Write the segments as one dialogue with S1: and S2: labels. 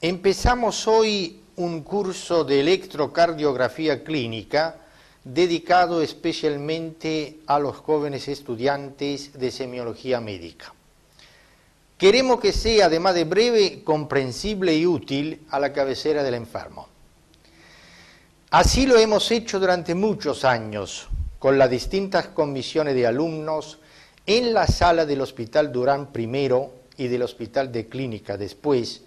S1: Empezamos hoy un curso de electrocardiografía clínica dedicado especialmente a los jóvenes estudiantes de semiología médica. Queremos que sea, además de breve, comprensible y útil a la cabecera del enfermo. Así lo hemos hecho durante muchos años, con las distintas comisiones de alumnos en la sala del Hospital Durán primero y del Hospital de Clínica después,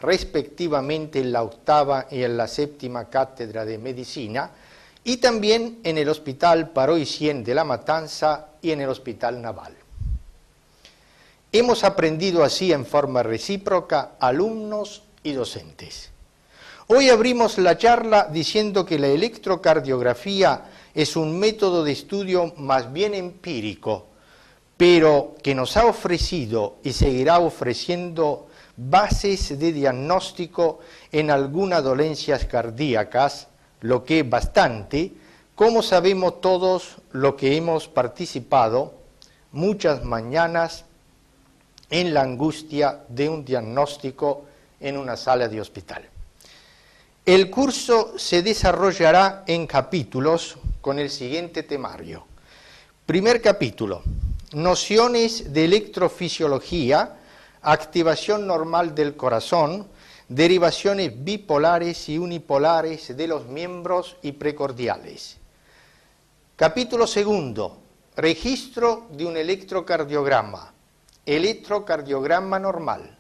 S1: respectivamente en la octava y en la séptima cátedra de Medicina, y también en el Hospital Paroissien de La Matanza y en el Hospital Naval. Hemos aprendido así en forma recíproca alumnos y docentes. Hoy abrimos la charla diciendo que la electrocardiografía es un método de estudio más bien empírico, pero que nos ha ofrecido y seguirá ofreciendo bases de diagnóstico en algunas dolencias cardíacas, lo que es bastante, como sabemos todos lo que hemos participado muchas mañanas en la angustia de un diagnóstico en una sala de hospital. El curso se desarrollará en capítulos con el siguiente temario. Primer capítulo, nociones de electrofisiología, activación normal del corazón, derivaciones bipolares y unipolares de los miembros y precordiales. Capítulo segundo, registro de un electrocardiograma, electrocardiograma normal,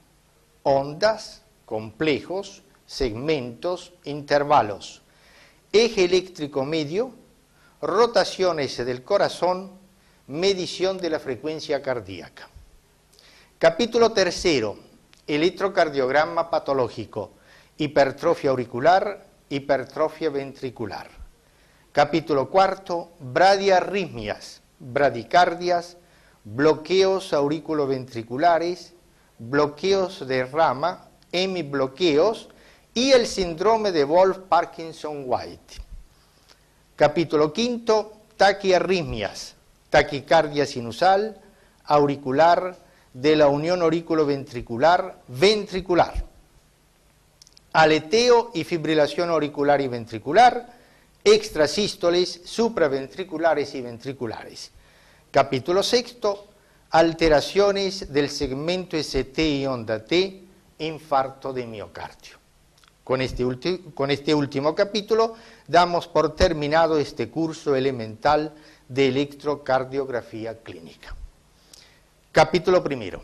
S1: ondas, complejos, segmentos, intervalos, eje eléctrico medio, rotaciones del corazón, medición de la frecuencia cardíaca. Capítulo tercero, electrocardiograma patológico, hipertrofia auricular, hipertrofia ventricular. Capítulo cuarto, bradiarritmias, bradicardias, bloqueos auriculoventriculares, bloqueos de rama, hemibloqueos y el síndrome de Wolff-Parkinson-White. Capítulo quinto, taquiarritmias, taquicardia sinusal, auricular, de la unión auriculoventricular, ventricular, aleteo y fibrilación auricular y ventricular, extrasístoles, supraventriculares y ventriculares. Capítulo sexto, alteraciones del segmento ST y onda T, infarto de miocardio. Con este último capítulo damos por terminado este curso elemental de electrocardiografía clínica. Capítulo primero,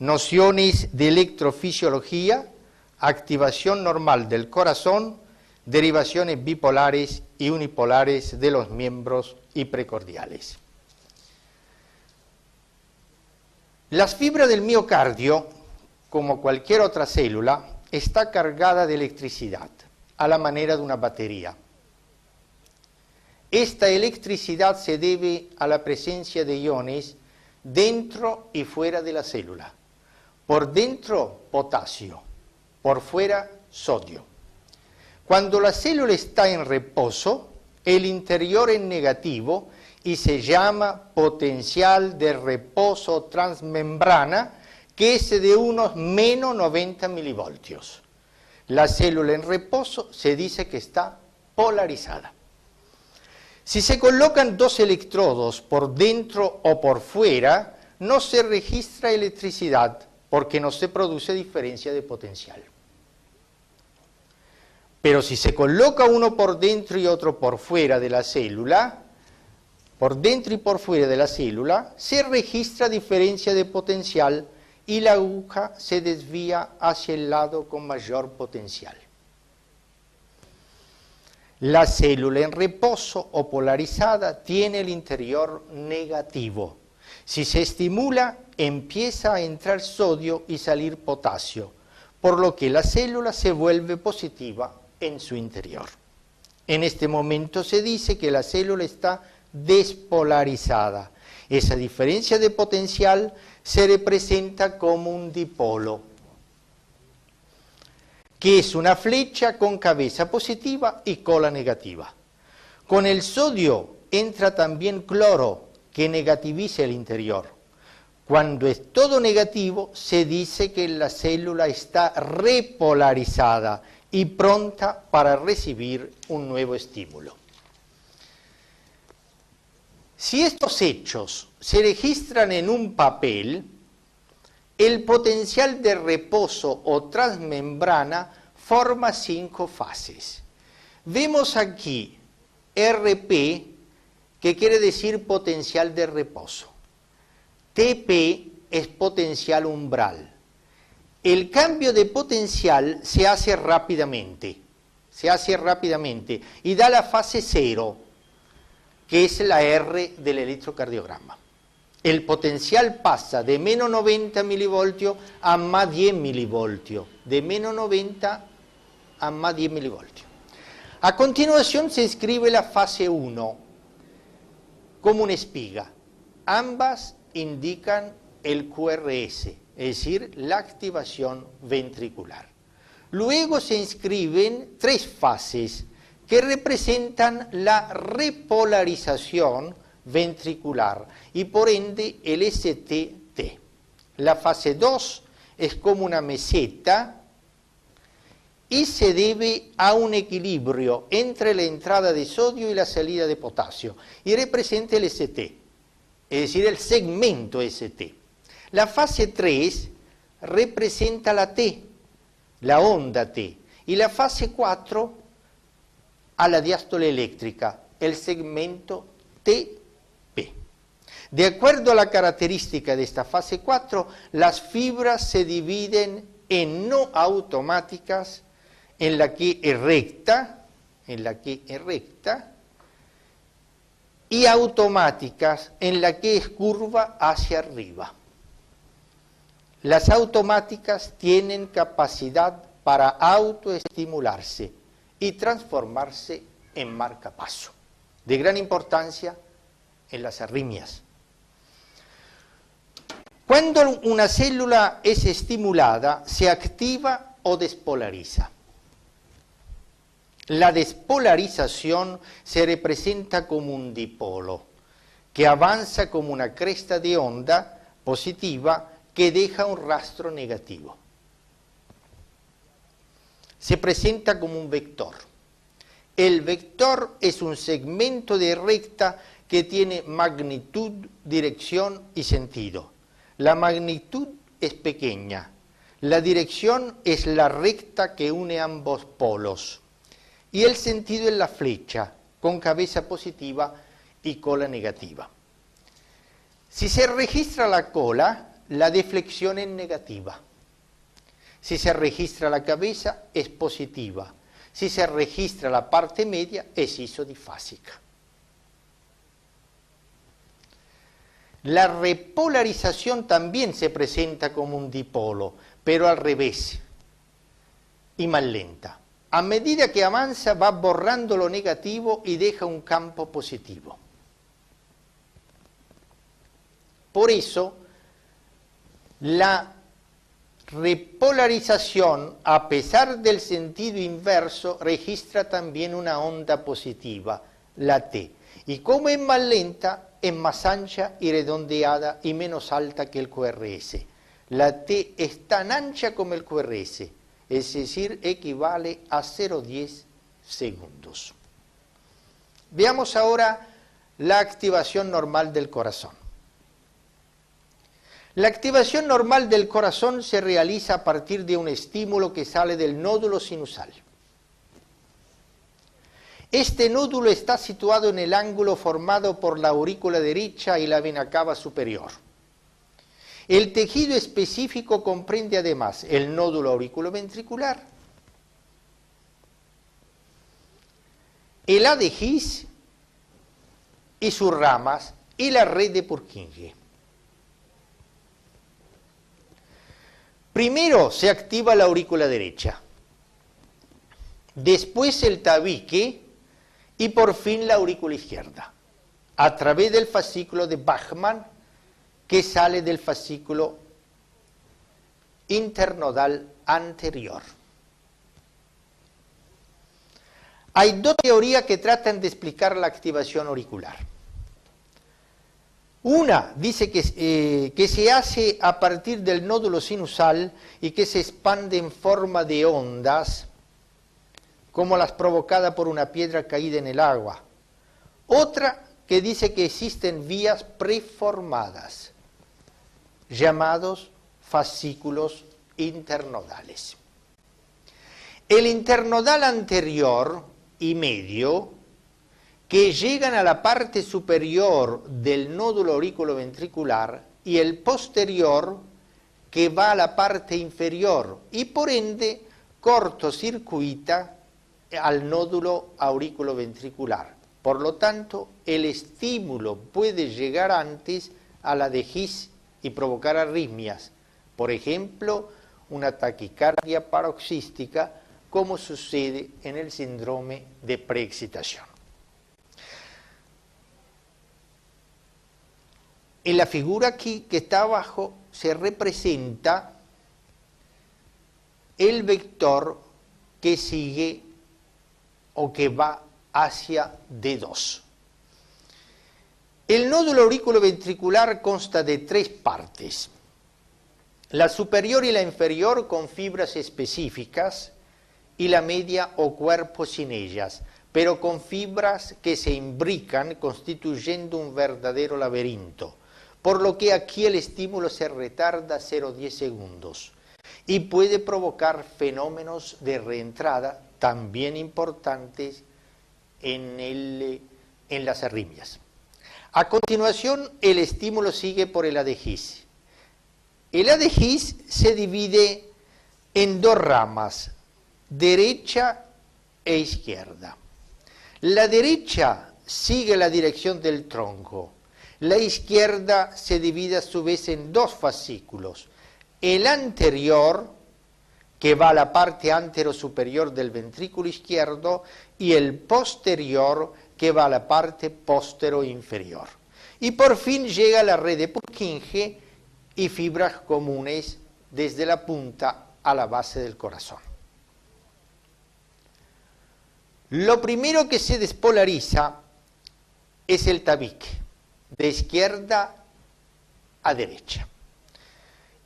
S1: nociones de electrofisiología, activación normal del corazón, derivaciones bipolares y unipolares de los miembros y precordiales. Las fibras del miocardio, como cualquier otra célula, está cargada de electricidad, a la manera de una batería. Esta electricidad se debe a la presencia de iones dentro y fuera de la célula. Por dentro, potasio, por fuera, sodio. Cuando la célula está en reposo, el interior es negativo y se llama potencial de reposo transmembrana, que es de unos menos 90 milivoltios. La célula en reposo se dice que está polarizada. Si se colocan dos electrodos por dentro o por fuera, no se registra electricidad porque no se produce diferencia de potencial. Pero si se coloca uno por dentro y otro por fuera de la célula, por dentro y por fuera de la célula, se registra diferencia de potencial y la aguja se desvía hacia el lado con mayor potencial. La célula en reposo o polarizada tiene el interior negativo. Si se estimula, empieza a entrar sodio y salir potasio, por lo que la célula se vuelve positiva en su interior. En este momento se dice que la célula está despolarizada. Esa diferencia de potencial se representa como un dipolo, que es una flecha con cabeza positiva y cola negativa. Con el sodio entra también cloro, que negativiza el interior. Cuando es todo negativo, se dice que la célula está repolarizada y pronta para recibir un nuevo estímulo. Si estos hechos se registran en un papel, el potencial de reposo o transmembrana forma 5 fases. Vemos aquí RP, que quiere decir potencial de reposo. TP es potencial umbral. El cambio de potencial se hace rápidamente y da la fase 0, que es la R del electrocardiograma. El potencial pasa de menos 90 milivoltios a más 10 milivoltios, de menos 90 a más 10 milivoltios. A continuación se escribe la fase 1 como una espiga. Ambas indican el QRS, es decir, la activación ventricular. Luego se inscriben 3 fases que representan la repolarización ventricular y por ende el ST-T. La fase 2 es como una meseta y se debe a un equilibrio entre la entrada de sodio y la salida de potasio y representa el ST, es decir, el segmento ST. La fase 3 representa la T, la onda T, y la fase 4 a la diástole eléctrica, el segmento TP. De acuerdo a la característica de esta fase 4, las fibras se dividen en no automáticas, en la que es recta, y automáticas, en la que es curva hacia arriba. Las automáticas tienen capacidad para autoestimularse y transformarse en marcapaso, de gran importancia en las arritmias. Cuando una célula es estimulada, se activa o despolariza. La despolarización se representa como un dipolo, que avanza como una cresta de onda positiva que deja un rastro negativo. Se presenta como un vector. El vector es un segmento de recta que tiene magnitud, dirección y sentido. La magnitud es pequeña. La dirección es la recta que une ambos polos. Y el sentido es la flecha, con cabeza positiva y cola negativa. Si se registra la cola, la deflexión es negativa. Si se registra la cabeza, es positiva. Si se registra la parte media, es isodifásica. La repolarización también se presenta como un dipolo, pero al revés y más lenta. A medida que avanza va borrando lo negativo y deja un campo positivo. Por eso, la repolarización, a pesar del sentido inverso, registra también una onda positiva, la T. Y como es más lenta, es más ancha y redondeada y menos alta que el QRS. La T es tan ancha como el QRS, es decir, equivale a 0,10 segundos. Veamos ahora la activación normal del corazón. La activación normal del corazón se realiza a partir de un estímulo que sale del nódulo sinusal. Este nódulo está situado en el ángulo formado por la aurícula derecha y la vena cava superior. El tejido específico comprende además el nódulo auriculoventricular, el de His y sus ramas y la red de Purkinje. Primero se activa la aurícula derecha, después el tabique y por fin la aurícula izquierda, a través del fascículo de Bachmann que sale del fascículo internodal anterior. Hay dos teorías que tratan de explicar la activación auricular. Una dice que se hace a partir del nódulo sinusal y que se expande en forma de ondas, como las provocadas por una piedra caída en el agua. Otra que dice que existen vías preformadas, llamados fascículos internodales. El internodal anterior y medio, que llegan a la parte superior del nódulo auriculoventricular, y el posterior, que va a la parte inferior y por ende cortocircuita al nódulo auriculoventricular. Por lo tanto, el estímulo puede llegar antes a la dejís y provocar arritmias. Por ejemplo, una taquicardia paroxística, como sucede en el síndrome de preexcitación. En la figura aquí que está abajo se representa el vector que sigue o que va hacia D2. El nódulo auriculoventricular consta de tres partes: la superior y la inferior con fibras específicas, y la media o cuerpo sin ellas, pero con fibras que se imbrican constituyendo un verdadero laberinto, por lo que aquí el estímulo se retarda 0,10 segundos y puede provocar fenómenos de reentrada también importantes en las arritmias. A continuación, el estímulo sigue por el ADGIS. El ADGIS se divide en dos ramas, derecha e izquierda. La derecha sigue la dirección del tronco. La izquierda se divide a su vez en dos fascículos. El anterior, que va a la parte antero-superior del ventrículo izquierdo, y el posterior, que va a la parte postero-inferior. Y por fin llega la red de Purkinje y fibras comunes desde la punta a la base del corazón. Lo primero que se despolariza es el tabique, de izquierda a derecha,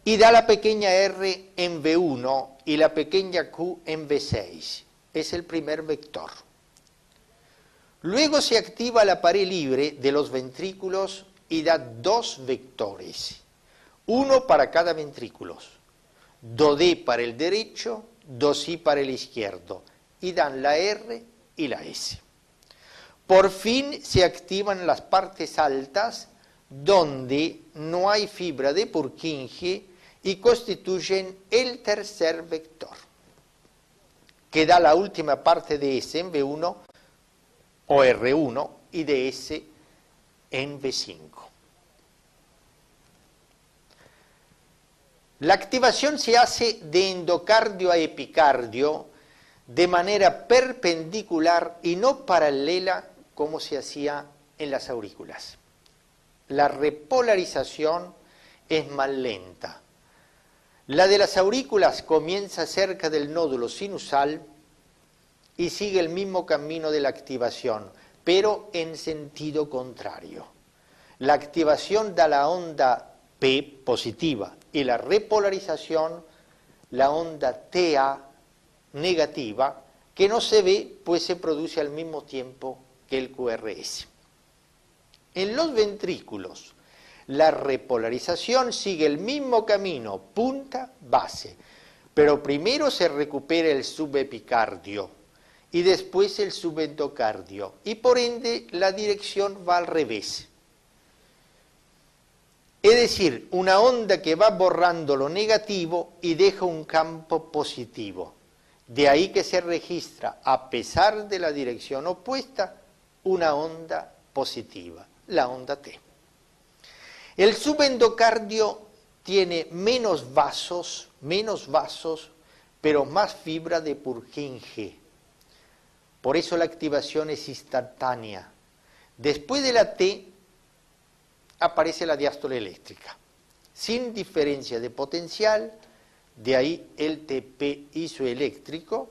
S1: y da la pequeña R en V1 y la pequeña Q en V6. Es el primer vector. Luego se activa la pared libre de los ventrículos y da dos vectores, uno para cada ventrículo, DoD para el derecho, DoSi para el izquierdo, y dan la R y la S. Por fin se activan las partes altas, donde no hay fibra de Purkinje, y constituyen el tercer vector, que da la última parte de S en V1 o R1 y de S en V5. La activación se hace de endocardio a epicardio de manera perpendicular y no paralela como se hacía en las aurículas. La repolarización es más lenta. La de las aurículas comienza cerca del nódulo sinusal y sigue el mismo camino de la activación, pero en sentido contrario. La activación da la onda P positiva y la repolarización la onda TA negativa, que no se ve pues se produce al mismo tiempo que el QRS. En los ventrículos, la repolarización sigue el mismo camino, punta-base, pero primero se recupera el subepicardio y después el subendocardio, y por ende la dirección va al revés. Es decir, una onda que va borrando lo negativo y deja un campo positivo. De ahí que se registra, a pesar de la dirección opuesta, una onda positiva, la onda T. El subendocardio tiene menos vasos, pero más fibra de Purkinje. Por eso la activación es instantánea. Después de la T aparece la diástole eléctrica, sin diferencia de potencial, de ahí el TP isoeléctrico.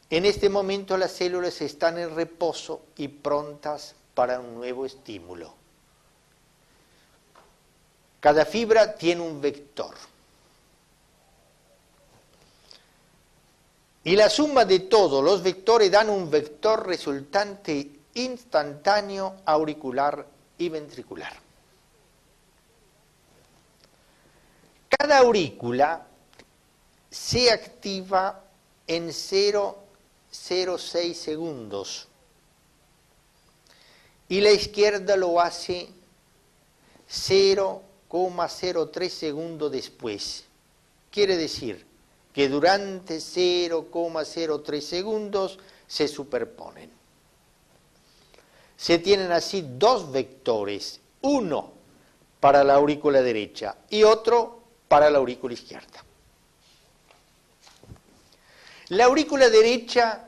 S1: En este momento las células están en reposo y prontas para un nuevo estímulo. Cada fibra tiene un vector. Y la suma de todos los vectores dan un vector resultante instantáneo auricular y ventricular. Cada aurícula se activa en 0,06 segundos y la izquierda lo hace 0,03 segundos después. Quiere decir que durante 0,03 segundos se superponen. Se tienen así dos vectores, uno para la aurícula derecha y otro para la aurícula izquierda. La aurícula derecha,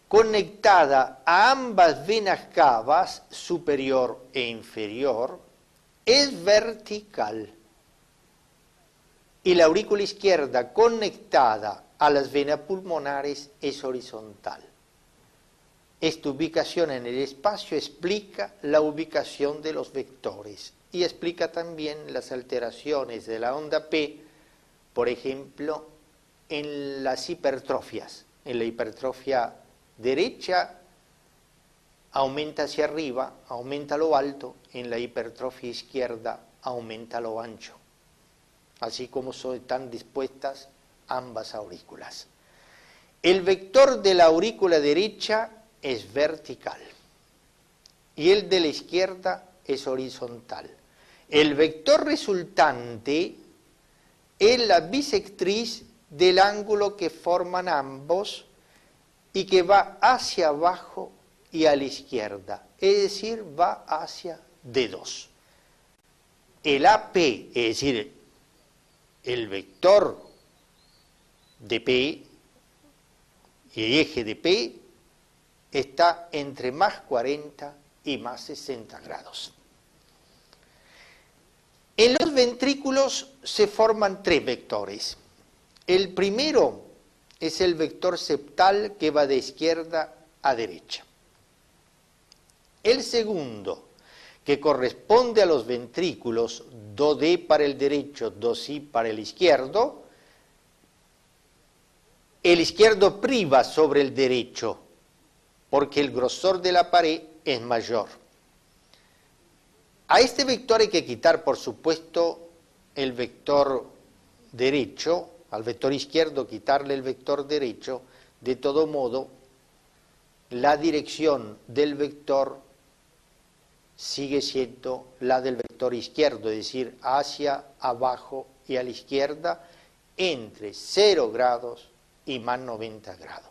S1: conectada a ambas venas cavas, superior e inferior, es vertical. Y la aurícula izquierda, conectada a las venas pulmonares, es horizontal. Esta ubicación en el espacio explica la ubicación de los vectores y explica también las alteraciones de la onda P, por ejemplo, en las hipertrofias. En la hipertrofia derecha aumenta hacia arriba, aumenta lo alto, en la hipertrofia izquierda aumenta lo ancho, así como están dispuestas ambas aurículas. El vector de la aurícula derecha es vertical y el de la izquierda es horizontal. El vector resultante es la bisectriz del ángulo que forman ambos y que va hacia abajo y a la izquierda, es decir, va hacia D2. El AP, es decir, el vector de P y el eje de P está entre más 40 y más 60 grados. En los ventrículos se forman tres vectores. El primero es el vector septal que va de izquierda a derecha. El segundo, que corresponde a los ventrículos, do D para el derecho, do Si para el izquierdo priva sobre el derecho, porque el grosor de la pared es mayor. A este vector hay que quitar, por supuesto, el vector derecho, al vector izquierdo quitarle el vector derecho, de todo modo, la dirección del vector sigue siendo la del vector izquierdo, es decir, hacia abajo y a la izquierda, entre 0 grados y más 90 grados.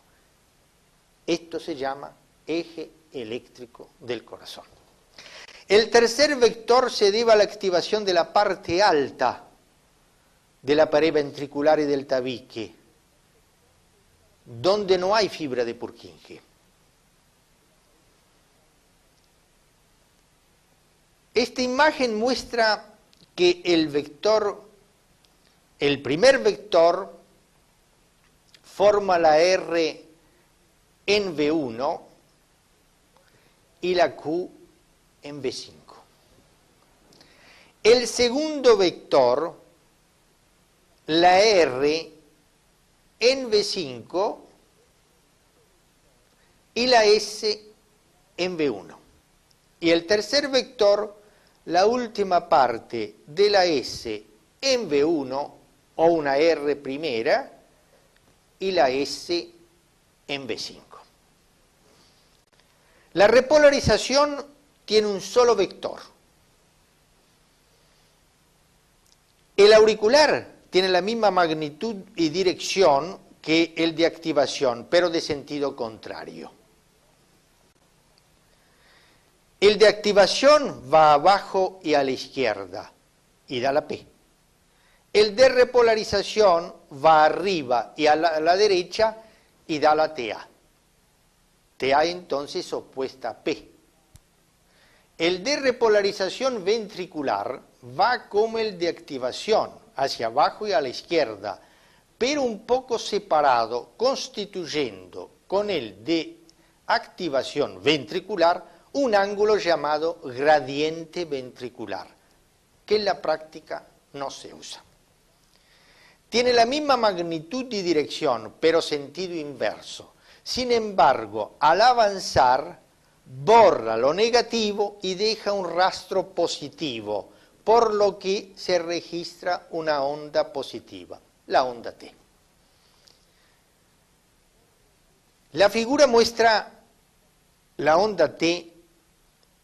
S1: Esto se llama eje eléctrico del corazón. El tercer vector se debe a la activación de la parte alta de la pared ventricular y del tabique, donde no hay fibra de Purkinje. Esta imagen muestra que el primer vector forma la R en V1 y la Q en V5. El segundo vector, la R en V5 y la S en V1. Y el tercer vector, la última parte de la S en V1 o una R primera y la S en V5. La repolarización tiene un solo vector. El auricular tiene la misma magnitud y dirección que el de activación, pero de sentido contrario. El de activación va abajo y a la izquierda y da la P. El de repolarización va arriba y a la derecha y da la TA. TA entonces opuesta a P. El de repolarización ventricular va como el de activación, hacia abajo y a la izquierda, pero un poco separado, constituyendo con el de activación ventricular un ángulo llamado gradiente ventricular, que en la práctica no se usa. Tiene la misma magnitud y dirección, pero sentido inverso. Sin embargo, al avanzar, borra lo negativo y deja un rastro positivo, por lo que se registra una onda positiva, la onda T. La figura muestra la onda T,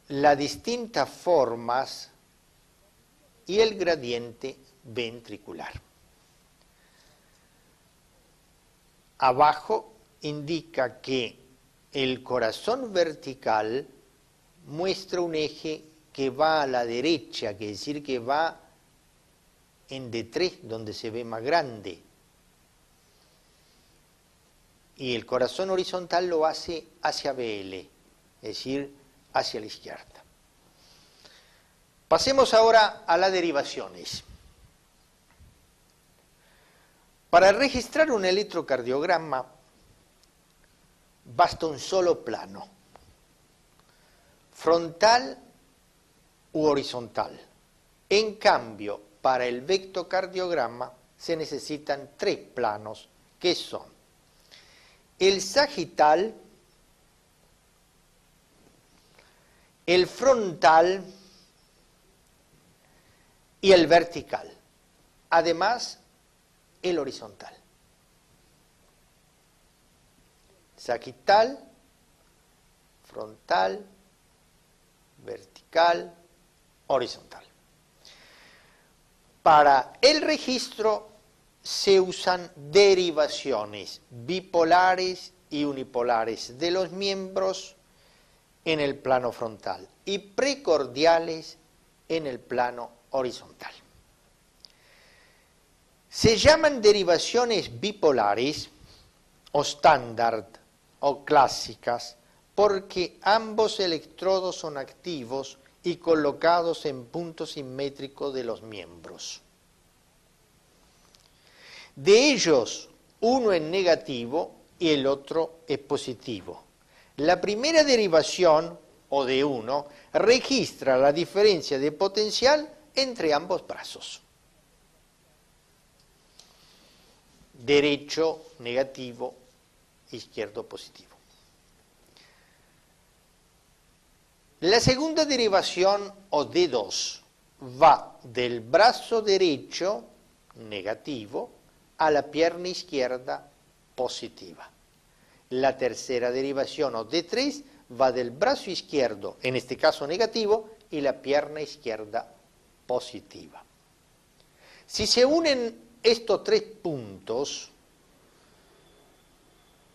S1: las distintas formas y el gradiente ventricular. Abajo indica que el corazón vertical muestra un eje que va a la derecha, quiere decir que va en D3, donde se ve más grande. Y el corazón horizontal lo hace hacia BL, es decir, hacia la izquierda. Pasemos ahora a las derivaciones. Para registrar un electrocardiograma basta un solo plano, frontal u horizontal. En cambio, para el vectocardiograma se necesitan 3 planos, que son el sagital, el frontal y el vertical. Además, el horizontal. Sagital, frontal, vertical, horizontal. Para el registro se usan derivaciones bipolares y unipolares de los miembros en el plano frontal y precordiales en el plano horizontal. Se llaman derivaciones bipolares o estándar o clásicas porque ambos electrodos son activos y colocados en puntos simétricos de los miembros. De ellos, uno es negativo y el otro es positivo. La primera derivación, o de 1, registra la diferencia de potencial entre ambos brazos. Derecho negativo, izquierdo positivo. La segunda derivación, o D2, va del brazo derecho negativo a la pierna izquierda positiva. La tercera derivación, o D3, va del brazo izquierdo, en este caso negativo, y la pierna izquierda positiva. Si se unen estos 3 puntos,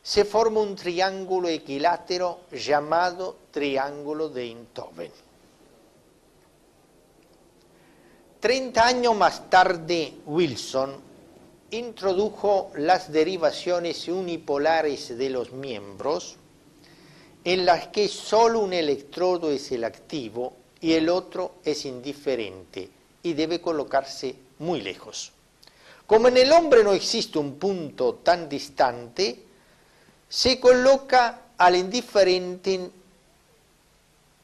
S1: se forma un triángulo equilátero llamado triángulo de Einthoven. 30 años más tarde, Wilson introdujo las derivaciones unipolares de los miembros, en las que solo un electrodo es el activo y el otro es indiferente y debe colocarse muy lejos. Como en el hombre no existe un punto tan distante, se coloca al indiferente en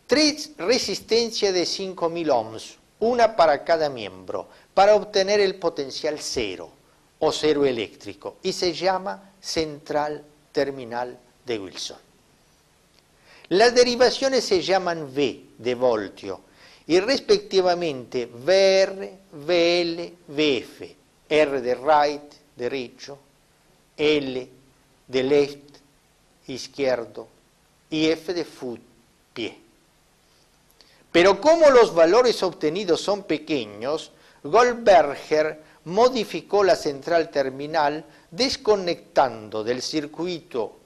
S1: 3 resistencias de 5000 ohms, una para cada miembro, para obtener el potencial cero o cero eléctrico, y se llama central terminal de Wilson. Las derivaciones se llaman V de voltio y respectivamente VR, VL, VF, R de right, derecho, L de left, izquierdo, y F de foot, pie. Pero como los valores obtenidos son pequeños, Goldberger modificó la central terminal desconectando del circuito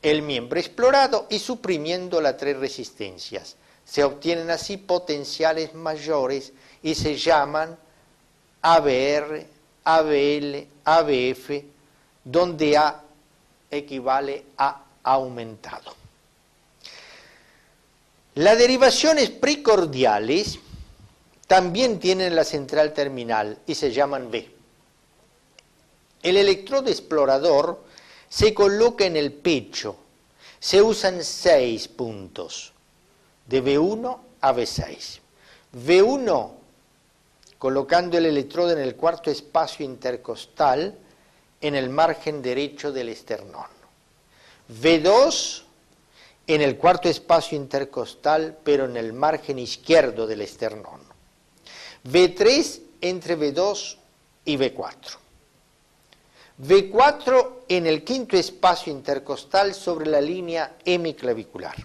S1: el miembro explorado y suprimiendo las 3 resistencias. Se obtienen así potenciales mayores y se llaman ABR, ABL, ABF, donde A equivale a aumentado. Las derivaciones precordiales también tienen la central terminal y se llaman V. El electrodo explorador se coloca en el pecho. Se usan 6 puntos. de V1 a V6. V1 colocando el electrodo en el cuarto espacio intercostal en el margen derecho del esternón. V2 en el cuarto espacio intercostal, pero en el margen izquierdo del esternón. V3 entre V2 y V4. V4 en el quinto espacio intercostal sobre la línea hemiclavicular.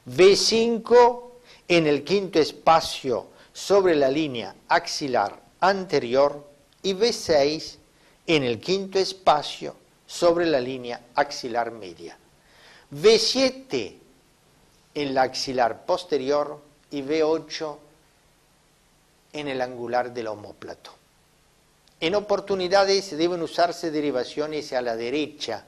S1: V5 en el quinto espacio sobre la línea axilar anterior y V6 en el quinto espacio sobre la línea axilar media. V7 en la axilar posterior y V8 en el angular del omóplato. En oportunidades deben usarse derivaciones a la derecha,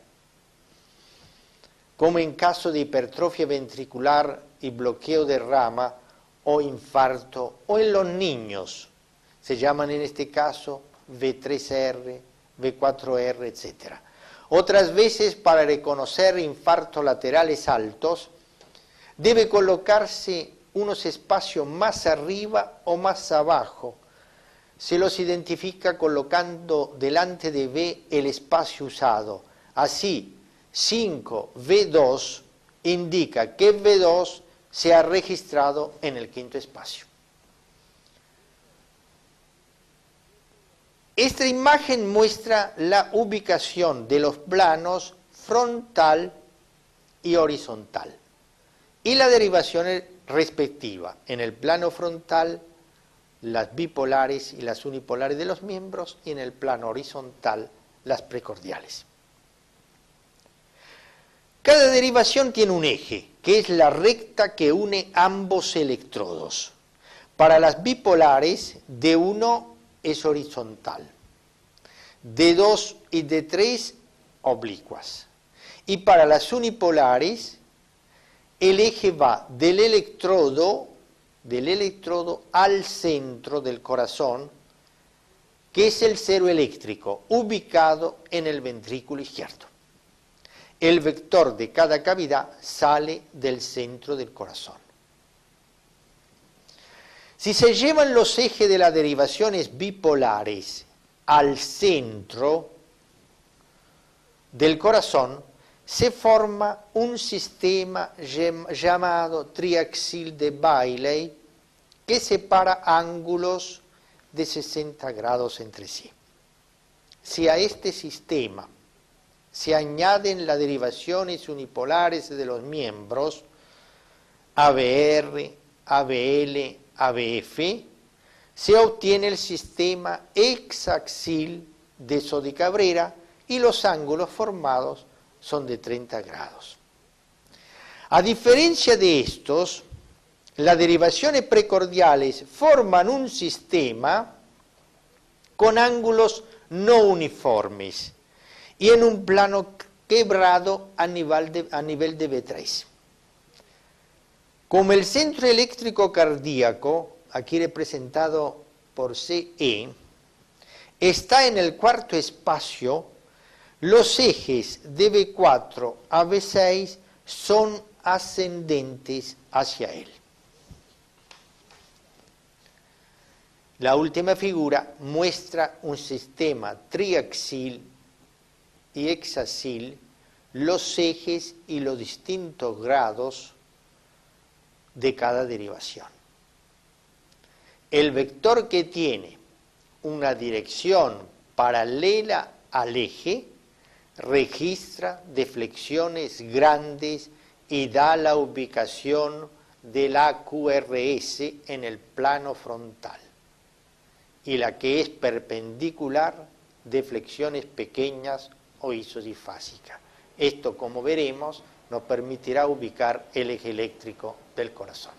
S1: como en caso de hipertrofia ventricular y bloqueo de rama o infarto, o en los niños, se llaman en este caso V3R, V4R, etc. Otras veces, para reconocer infartos laterales altos, debe colocarse unos espacios más arriba o más abajo. Se los identifica colocando delante de V el espacio usado. Así, 5V2 indica que V2 se ha registrado en el quinto espacio. Esta imagen muestra la ubicación de los planos frontal y horizontal y la derivación respectiva. En el plano frontal, las bipolares y las unipolares de los miembros, y en el plano horizontal, las precordiales. Cada derivación tiene un eje, que es la recta que une ambos electrodos. Para las bipolares, D1 es horizontal, D2 y D3 oblicuas. Y para las unipolares, el eje va del electrodo al centro del corazón, que es el cero eléctrico, ubicado en el ventrículo izquierdo. El vector de cada cavidad sale del centro del corazón. Si se llevan los ejes de las derivaciones bipolares al centro del corazón, se forma un sistema llamado triaxil de Bailey, que separa ángulos de 60 grados entre sí. Si a este sistema se añaden las derivaciones unipolares de los miembros ABR, ABL, ABF, se obtiene el sistema hexaxil de Sodi-Cabrera y los ángulos formados son de 30 grados. A diferencia de estos, las derivaciones precordiales forman un sistema con ángulos no uniformes y en un plano quebrado a nivel de V3. Como el centro eléctrico cardíaco, aquí representado por CE, está en el cuarto espacio, los ejes de V4 a V6 son ascendentes hacia él. La última figura muestra un sistema triaxil y hexaxil, los ejes y los distintos grados de cada derivación. El vector que tiene una dirección paralela al eje registra deflexiones grandes y da la ubicación de la QRS en el plano frontal, y la que es perpendicular, deflexiones pequeñas o isodifásicas. Esto, como veremos, nos permitirá ubicar el eje eléctrico del corazón.